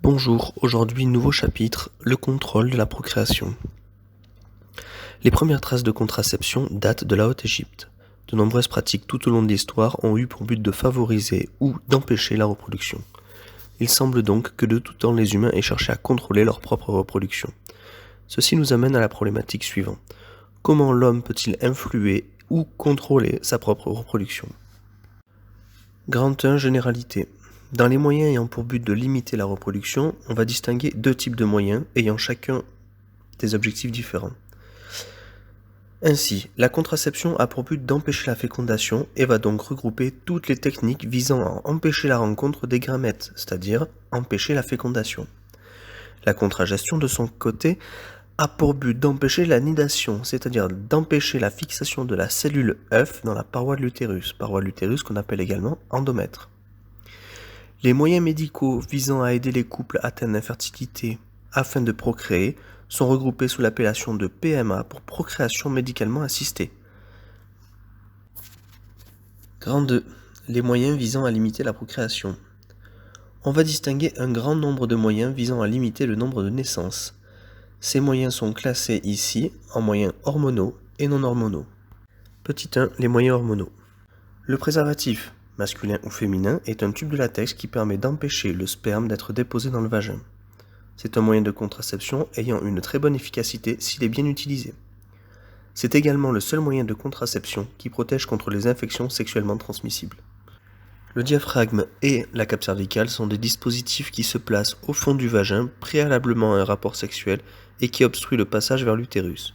Bonjour, aujourd'hui nouveau chapitre, le contrôle de la procréation. Les premières traces de contraception datent de la Haute-Égypte. De nombreuses pratiques tout au long de l'histoire ont eu pour but de favoriser ou d'empêcher la reproduction. Il semble donc que de tout temps les humains aient cherché à contrôler leur propre reproduction. Ceci nous amène à la problématique suivante. Comment l'homme peut-il influer ou contrôler sa propre reproduction? Grand 1, généralité. Dans les moyens ayant pour but de limiter la reproduction, on va distinguer deux types de moyens ayant chacun des objectifs différents. Ainsi, la contraception a pour but d'empêcher la fécondation et va donc regrouper toutes les techniques visant à empêcher la rencontre des gamètes, c'est-à-dire empêcher la fécondation. La contragestion, de son côté, a pour but d'empêcher la nidation, c'est-à-dire d'empêcher la fixation de la cellule œuf dans la paroi de l'utérus qu'on appelle également endomètre. Les moyens médicaux visant à aider les couples atteints d'infertilité afin de procréer sont regroupés sous l'appellation de PMA pour procréation médicalement assistée. Grand 2. Les moyens visant à limiter la procréation. On va distinguer un grand nombre de moyens visant à limiter le nombre de naissances. Ces moyens sont classés ici en moyens hormonaux et non hormonaux. Petit 1. Les moyens hormonaux. Le préservatif, masculin ou féminin, est un tube de latex qui permet d'empêcher le sperme d'être déposé dans le vagin. C'est un moyen de contraception ayant une très bonne efficacité s'il est bien utilisé. C'est également le seul moyen de contraception qui protège contre les infections sexuellement transmissibles. Le diaphragme et la cape cervicale sont des dispositifs qui se placent au fond du vagin préalablement à un rapport sexuel et qui obstruent le passage vers l'utérus.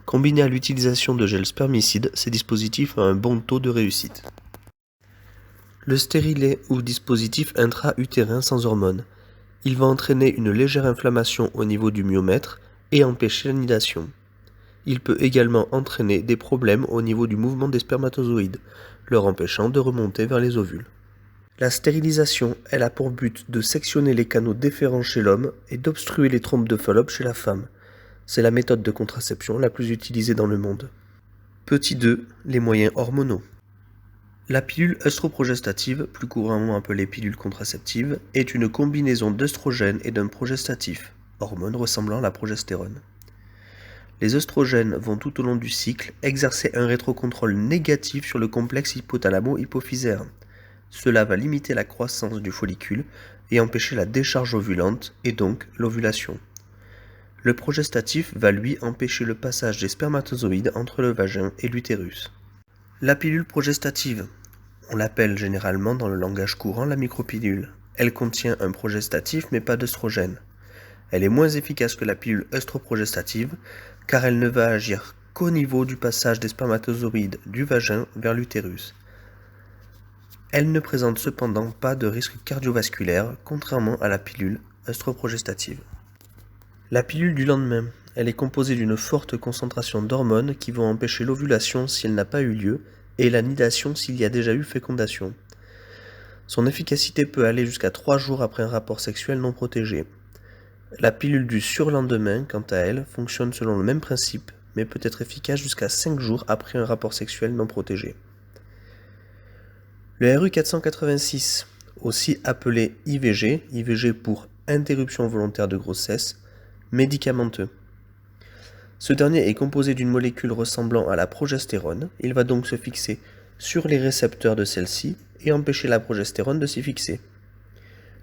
Combiné à l'utilisation de gel spermicide, ces dispositifs ont un bon taux de réussite. Le stérilet ou dispositif intra-utérin sans hormones. Il va entraîner une légère inflammation au niveau du myomètre et empêcher la nidation. Il peut également entraîner des problèmes au niveau du mouvement des spermatozoïdes, leur empêchant de remonter vers les ovules. La stérilisation, elle a pour but de sectionner les canaux déférents chez l'homme et d'obstruer les trompes de Fallope chez la femme. C'est la méthode de contraception la plus utilisée dans le monde. Petit 2. Les moyens hormonaux. La pilule œstroprogestative, plus couramment appelée pilule contraceptive, est une combinaison d'œstrogène et d'un progestatif, hormone ressemblant à la progestérone. Les œstrogènes vont tout au long du cycle exercer un rétrocontrôle négatif sur le complexe hypothalamo-hypophysaire. Cela va limiter la croissance du follicule et empêcher la décharge ovulante et donc l'ovulation. Le progestatif va lui empêcher le passage des spermatozoïdes entre le vagin et l'utérus. La pilule progestative, on l'appelle généralement dans le langage courant la micropilule. Elle contient un progestatif mais pas d'œstrogène. Elle est moins efficace que la pilule œstroprogestative car elle ne va agir qu'au niveau du passage des spermatozoïdes du vagin vers l'utérus. Elle ne présente cependant pas de risque cardiovasculaire contrairement à la pilule œstroprogestative. La pilule du lendemain, elle est composée d'une forte concentration d'hormones qui vont empêcher l'ovulation si elle n'a pas eu lieu et la nidation s'il y a déjà eu fécondation. Son efficacité peut aller jusqu'à 3 jours après un rapport sexuel non protégé. La pilule du surlendemain, quant à elle, fonctionne selon le même principe, mais peut être efficace jusqu'à 5 jours après un rapport sexuel non protégé. Le RU 486, aussi appelé IVG, IVG pour interruption volontaire de grossesse, médicamenteux. Ce dernier est composé d'une molécule ressemblant à la progestérone, il va donc se fixer sur les récepteurs de celle-ci et empêcher la progestérone de s'y fixer.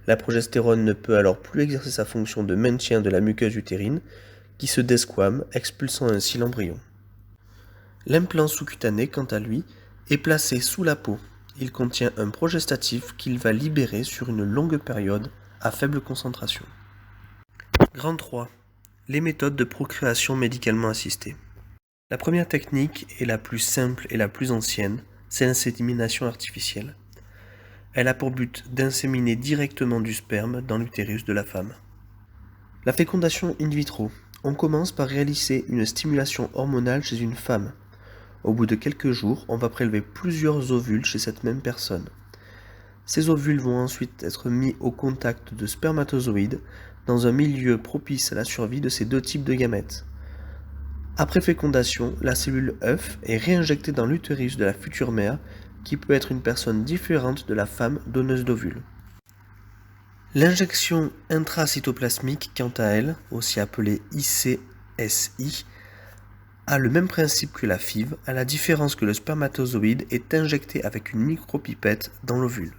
La progestérone ne peut alors plus exercer sa fonction de maintien de la muqueuse utérine, qui se desquame, expulsant ainsi l'embryon. L'implant sous-cutané, quant à lui, est placé sous la peau. Il contient un progestatif qu'il va libérer sur une longue période à faible concentration. Grand 3. Les méthodes de procréation médicalement assistée. La première technique, et la plus simple et la plus ancienne, c'est l'insémination artificielle. Elle a pour but d'inséminer directement du sperme dans l'utérus de la femme. La fécondation in vitro. On commence par réaliser une stimulation hormonale chez une femme. Au bout de quelques jours, on va prélever plusieurs ovules chez cette même personne. Ces ovules vont ensuite être mis au contact de spermatozoïdes dans un milieu propice à la survie de ces deux types de gamètes. Après fécondation, la cellule œuf est réinjectée dans l'utérus de la future mère qui peut être une personne différente de la femme donneuse d'ovules. L'injection intracytoplasmique, quant à elle, aussi appelée ICSI, a le même principe que la FIV, à la différence que le spermatozoïde est injecté avec une micropipette dans l'ovule.